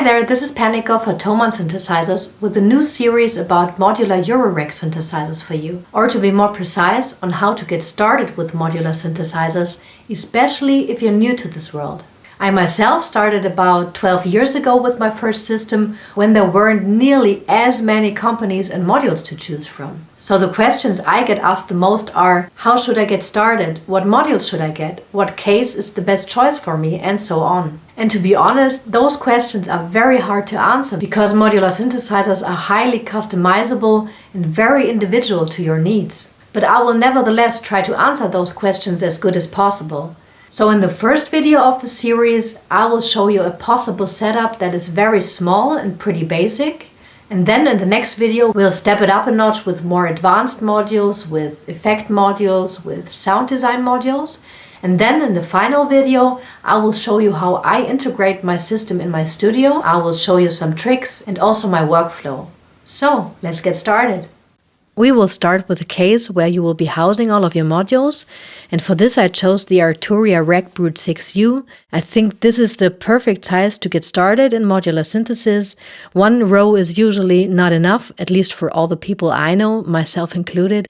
there, this is Panica for Thomann Synthesizers with a new series about modular Eurorack synthesizers for you. Or to be more precise, on how to get started with modular synthesizers, especially if you're new to this world. I myself started about 12 years ago with my first system when there weren't nearly as many companies and modules to choose from. So the questions I get asked the most are, how should I get started? What modules should I get? What case is the best choice for me? And so on. And to be honest, those questions are very hard to answer because modular synthesizers are highly customizable and very individual to your needs. But I will nevertheless try to answer those questions as good as possible. So in the first video of the series, I will show you a possible setup that is very small and pretty basic. And then in the next video, we'll step it up a notch with more advanced modules, with effect modules, with sound design modules. And then in the final video, I will show you how I integrate my system in my studio. I will show you some tricks and also my workflow. So let's get started. We will start with a case where you will be housing all of your modules, and for this I chose the Eurorack Brute 6U. I think this is the perfect size to get started in modular synthesis. One row is usually not enough, at least for all the people I know, myself included.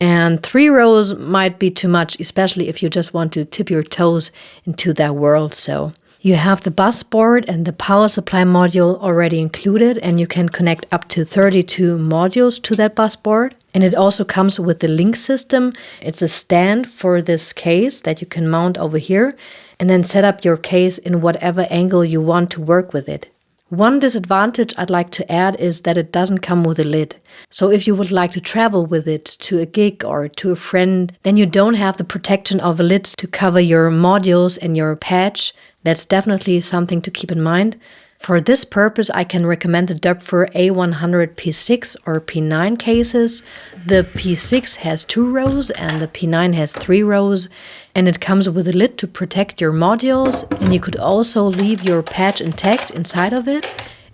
And 3 rows might be too much, especially if you just want to tip your toes into that world. So you have the bus board and the power supply module already included, and you can connect up to 32 modules to that bus board. And it also comes with the link system. It's a stand for this case that you can mount over here and then set up your case in whatever angle you want to work with it. One disadvantage I'd like to add is that it doesn't come with a lid. So if you would like to travel with it to a gig or to a friend, then you don't have the protection of a lid to cover your modules and your patch. That's definitely something to keep in mind. For this purpose, I can recommend the Doepfer A100 P6 or P9 cases. The P6 has 2 rows and the P9 has 3 rows, and it comes with a lid to protect your modules, and you could also leave your patch intact inside of it,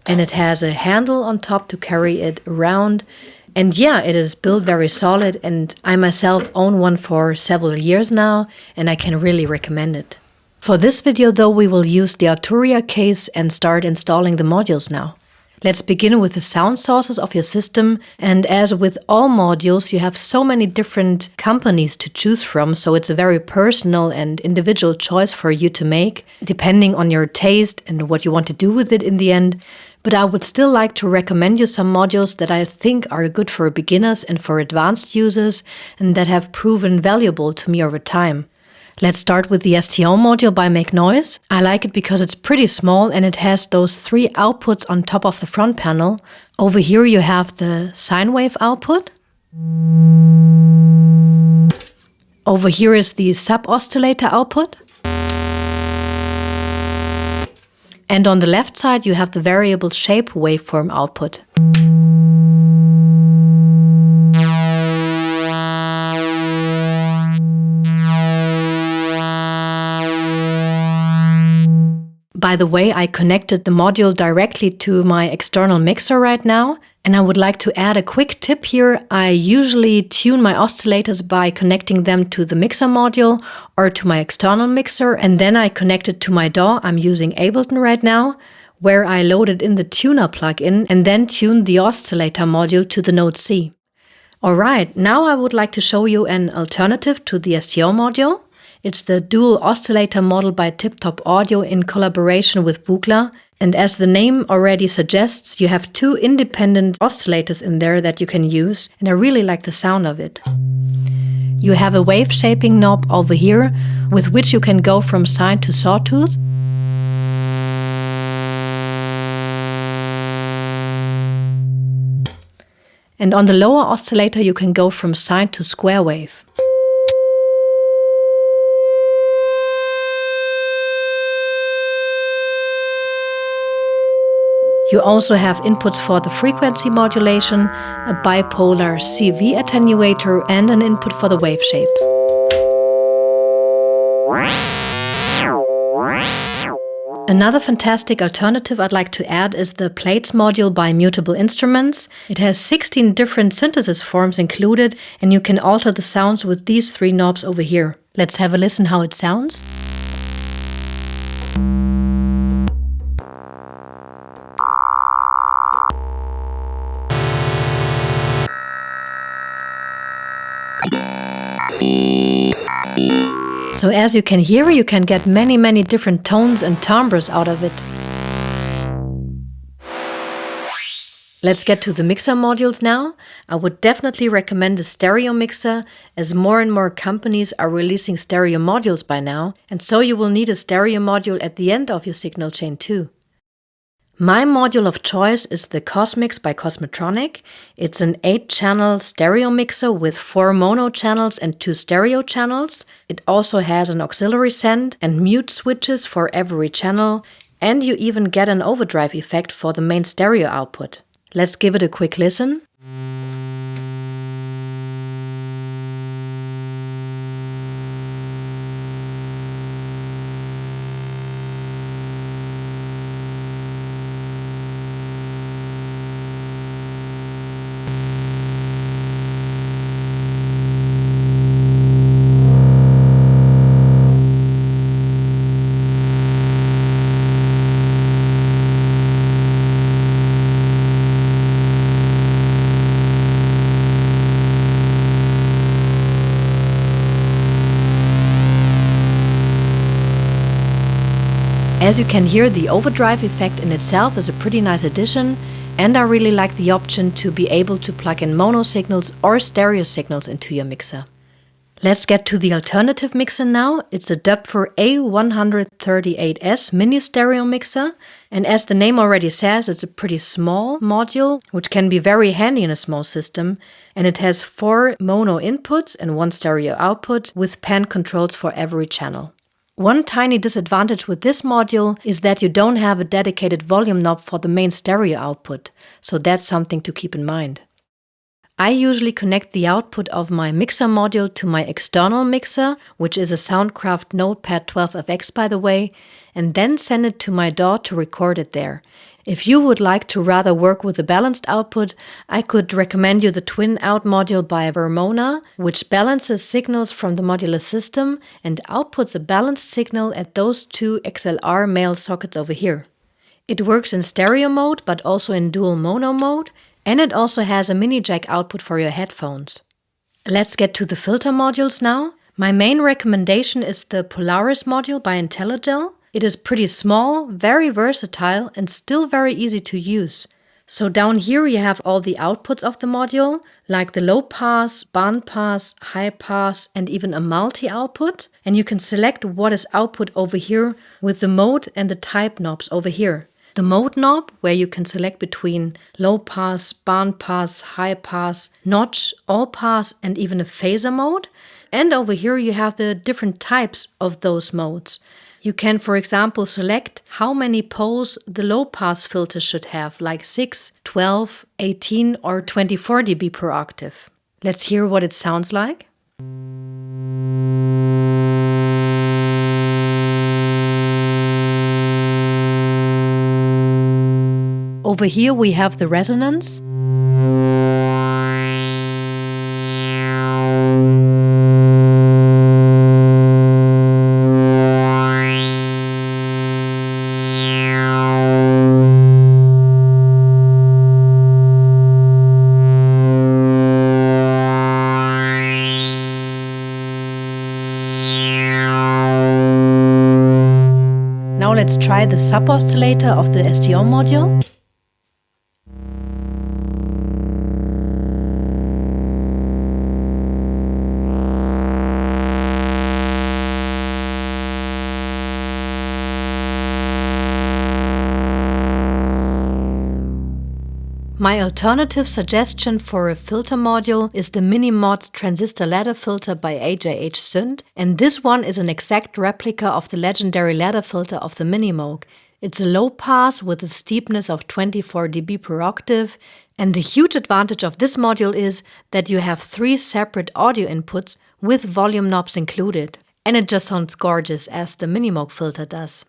and it has a handle on top to carry it around. And yeah, it is built very solid, and I myself own one for several years now, and I can really recommend it. For this video though, we will use the Eurorack case and start installing the modules now. Let's begin with the sound sources of your system, and as with all modules you have so many different companies to choose from, so it's a very personal and individual choice for you to make, depending on your taste and what you want to do with it in the end. But I would still like to recommend you some modules that I think are good for beginners and for advanced users and that have proven valuable to me over time. Let's start with the STO module by Make Noise. I like it because it's pretty small and it has those 3 outputs on top of the front panel. Over here you have the sine wave output. Over here is the sub-oscillator output. And on the left side you have the variable shape waveform output. By the way, I connected the module directly to my external mixer right now, and I would like to add a quick tip here. I usually tune my oscillators by connecting them to the mixer module or to my external mixer, and then I connect it to my DAW. I'm using Ableton right now, where I loaded in the tuner plugin and then tuned the oscillator module to the note C. Alright, now I would like to show you an alternative to the STO module. It's the dual oscillator model by Tip Top Audio in collaboration with Buchla. And as the name already suggests, you have 2 independent oscillators in there that you can use, and I really like the sound of it. You have a wave shaping knob over here, with which you can go from sine to sawtooth. And on the lower oscillator you can go from sine to square wave. You also have inputs for the frequency modulation, a bipolar CV attenuator, and an input for the wave shape. Another fantastic alternative I'd like to add is the Plates module by Mutable Instruments. It has 16 different synthesis forms included, and you can alter the sounds with these 3 knobs over here. Let's have a listen how it sounds. So as you can hear, you can get many different tones and timbres out of it. Let's get to the mixer modules now. I would definitely recommend a stereo mixer, as more and more companies are releasing stereo modules by now, and so you will need a stereo module at the end of your signal chain too. My module of choice is the Cosmix by Cosmetronic. It's an 8-channel stereo mixer with 4 mono channels and 2 stereo channels. It also has an auxiliary send and mute switches for every channel, and you even get an overdrive effect for the main stereo output. Let's give it a quick listen. As you can hear, the overdrive effect in itself is a pretty nice addition, and I really like the option to be able to plug in mono signals or stereo signals into your mixer. Let's get to the alternative mixer now. It's a Doepfer A138S mini stereo mixer, and as the name already says, it's a pretty small module, which can be very handy in a small system, and it has 4 mono inputs and 1 stereo output with pan controls for every channel. One tiny disadvantage with this module is that you don't have a dedicated volume knob for the main stereo output, so that's something to keep in mind. I usually connect the output of my mixer module to my external mixer, which is a Soundcraft Notepad 12FX by the way, and then send it to my DAW to record it there. If you would like to rather work with a balanced output, I could recommend you the Twin Out module by Vermona, which balances signals from the Modular System and outputs a balanced signal at those 2 XLR male sockets over here. It works in stereo mode, but also in dual mono mode, and it also has a mini jack output for your headphones. Let's get to the filter modules now. My main recommendation is the Polaris module by Intelligel. It is pretty small, very versatile, and still very easy to use. So down here you have all the outputs of the module, like the low pass, band pass, high pass, and even a multi-output. And you can select what is output over here with the mode and the type knobs over here. The mode knob, where you can select between low pass, band pass, high pass, notch, all pass, and even a phaser mode. And over here you have the different types of those modes. You can, for example, select how many poles the low-pass filter should have, like 6, 12, 18 or 24 dB per octave. Let's hear what it sounds like. Over here we have the resonance. Now let's try the sub-oscillator of the STO module. My alternative suggestion for a filter module is the Minimod transistor ladder filter by AJH Synth, and this one is an exact replica of the legendary ladder filter of the Minimoog. It's a low pass with a steepness of 24 dB per octave, and the huge advantage of this module is that you have 3 separate audio inputs with volume knobs included, and it just sounds gorgeous as the Minimoog filter does.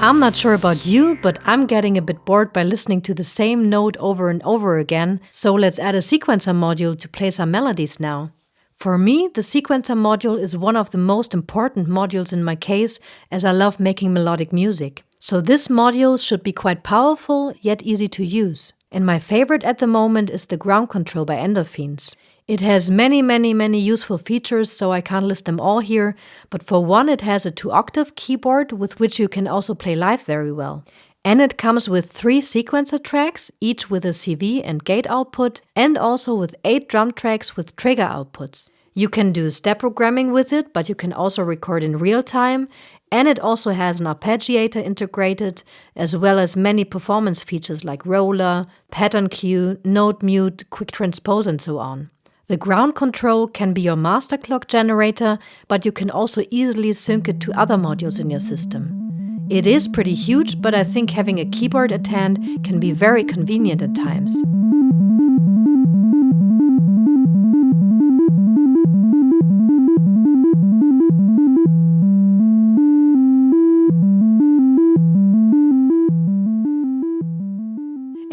I'm not sure about you, but I'm getting a bit bored by listening to the same note over and over again, so let's add a sequencer module to play some melodies now. For me, the sequencer module is one of the most important modules in my case, as I love making melodic music. So this module should be quite powerful, yet easy to use. And my favorite at the moment is the ground control by Endorphins. It has many useful features, so I can't list them all here, but for one it has a 2-octave keyboard with which you can also play live very well. And it comes with 3 sequencer tracks, each with a CV and gate output, and also with 8 drum tracks with trigger outputs. You can do step programming with it, but you can also record in real time, and it also has an arpeggiator integrated, as well as many performance features like roller, pattern cue, note mute, quick transpose and so on. The ground control can be your master clock generator, but you can also easily sync it to other modules in your system. It is pretty huge, but I think having a keyboard at hand can be very convenient at times.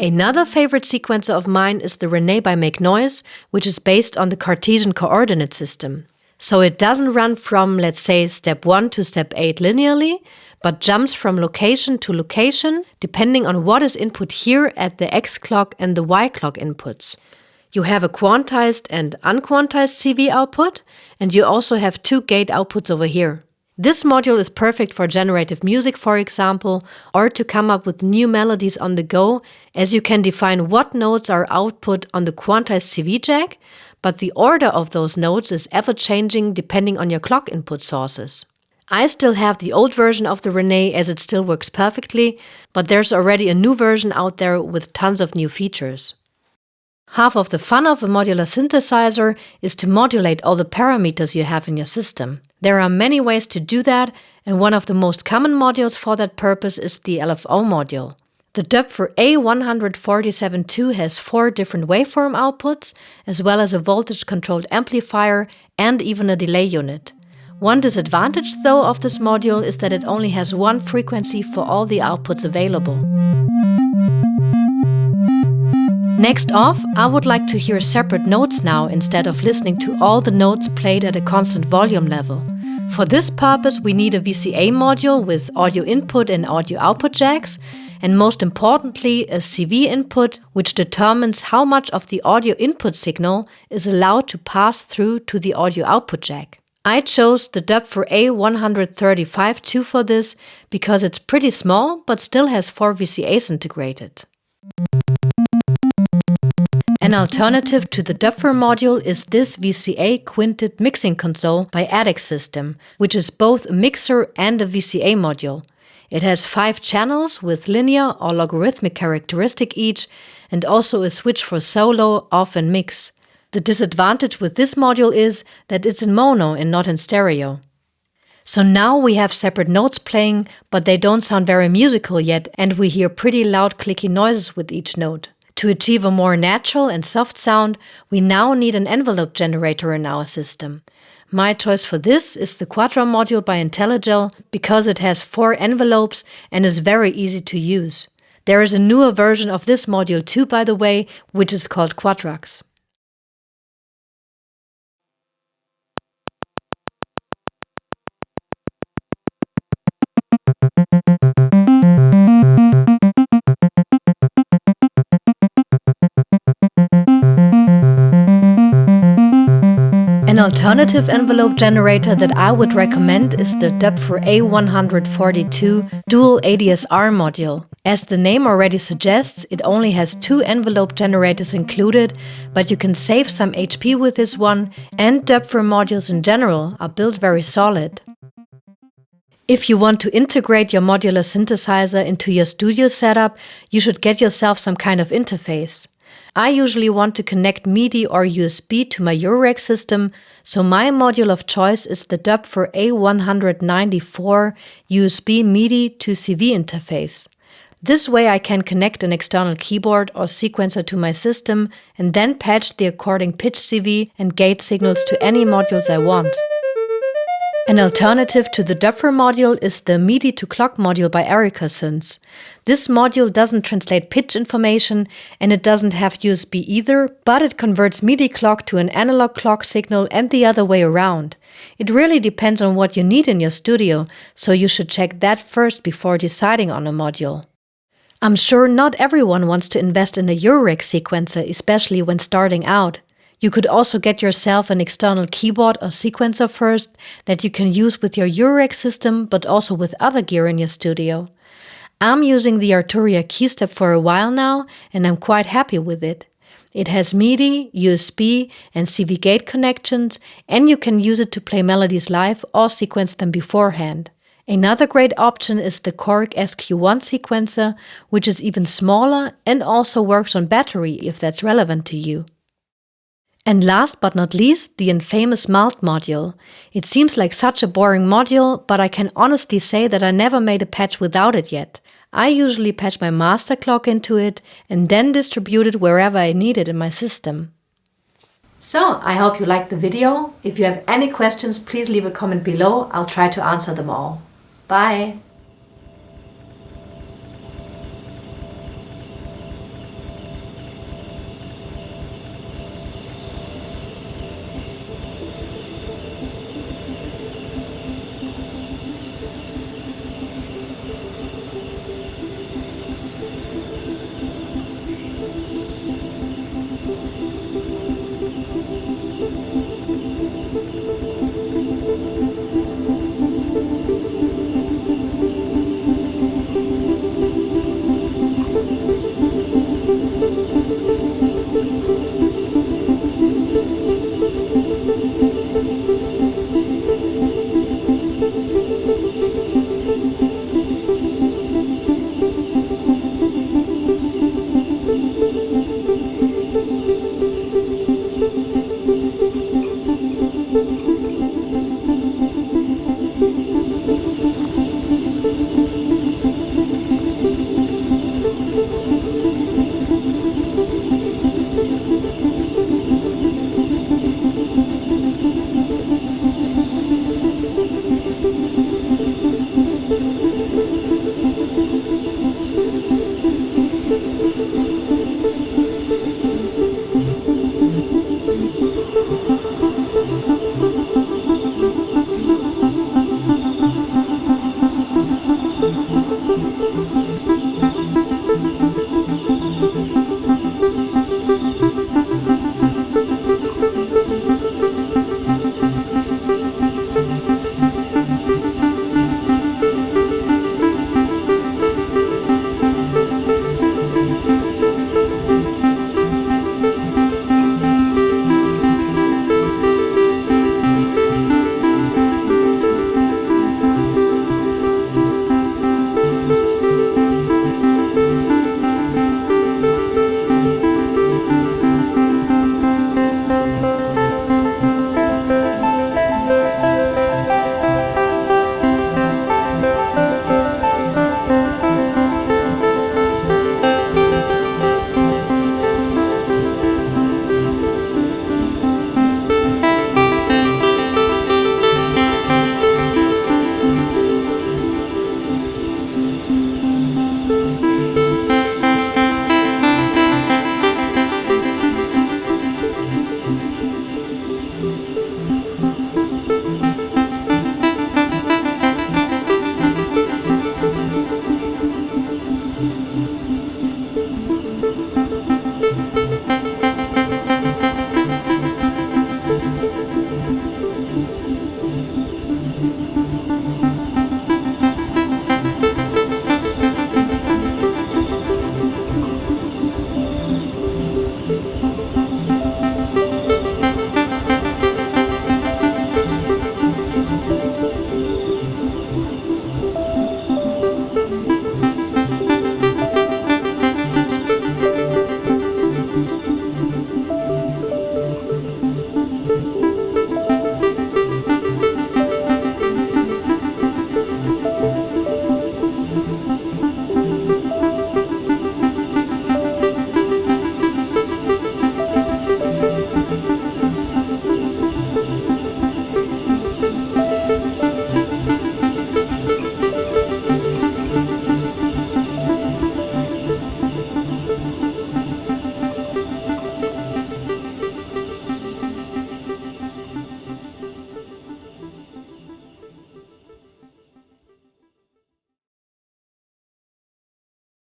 Another favorite sequencer of mine is the Rene by Make Noise, which is based on the Cartesian coordinate system. So it doesn't run from, let's say, step 1 to step 8 linearly, but jumps from location to location, depending on what is input here at the X clock and the Y clock inputs. You have a quantized and unquantized CV output, and you also have 2 gate outputs over here. This module is perfect for generative music, for example, or to come up with new melodies on the go, as you can define what notes are output on the quantized CV jack, but the order of those notes is ever-changing depending on your clock input sources. I still have the old version of the Rene as it still works perfectly, but there's already a new version out there with tons of new features. Half of the fun of a modular synthesizer is to modulate all the parameters you have in your system. There are many ways to do that, and one of the most common modules for that purpose is the LFO module. The Doepfer A147-2 has 4 different waveform outputs, as well as a voltage-controlled amplifier and even a delay unit. One disadvantage, though, of this module is that it only has one frequency for all the outputs available. Next off, I would like to hear separate notes now instead of listening to all the notes played at a constant volume level. For this purpose, we need a VCA module with audio input and audio output jacks, and most importantly, a CV input, which determines how much of the audio input signal is allowed to pass through to the audio output jack. I chose the Doepfer A135-2 for this because it's pretty small, but still has 4 VCAs integrated. An alternative to the Doepfer module is this VCA quintet mixing console by Eurorack System, which is both a mixer and a VCA module. It has 5 channels with linear or logarithmic characteristic each, and also a switch for solo, off and mix. The disadvantage with this module is that it's in mono and not in stereo. So now we have separate notes playing, but they don't sound very musical yet, and we hear pretty loud clicky noises with each note. To achieve a more natural and soft sound, we now need an envelope generator in our system. My choice for this is the Quadra module by Intelligel because it has 4 envelopes and is very easy to use. There is a newer version of this module too, by the way, which is called Quadrax. An alternative envelope generator that I would recommend is the Doepfer A142 dual ADSR module. As the name already suggests, it only has 2 envelope generators included, but you can save some HP with this one, and Doepfer modules in general are built very solid. If you want to integrate your modular synthesizer into your studio setup, you should get yourself some kind of interface. I usually want to connect MIDI or USB to my Eurorack system, so my module of choice is the Doepfer A194 USB MIDI to CV interface. This way I can connect an external keyboard or sequencer to my system and then patch the according pitch CV and gate signals to any modules I want. An alternative to the Doppler module is the MIDI to clock module by Erica Synths. This module doesn't translate pitch information and it doesn't have USB either, but it converts MIDI clock to an analog clock signal and the other way around. It really depends on what you need in your studio, so you should check that first before deciding on a module. I'm sure not everyone wants to invest in a Eurorack sequencer, especially when starting out. You could also get yourself an external keyboard or sequencer first that you can use with your Eurorack system, but also with other gear in your studio. I'm using the Arturia keystep for a while now, and I'm quite happy with it. It has MIDI, USB, and CV gate connections, and you can use it to play melodies live or sequence them beforehand. Another great option is the Korg SQ1 sequencer, which is even smaller and also works on battery if that's relevant to you. And last but not least, the infamous Mult Module. It seems like such a boring module, but I can honestly say that I never made a patch without it yet. I usually patch my master clock into it and then distribute it wherever I need it in my system. So, I hope you liked the video. If you have any questions, please leave a comment below. I'll try to answer them all. Bye!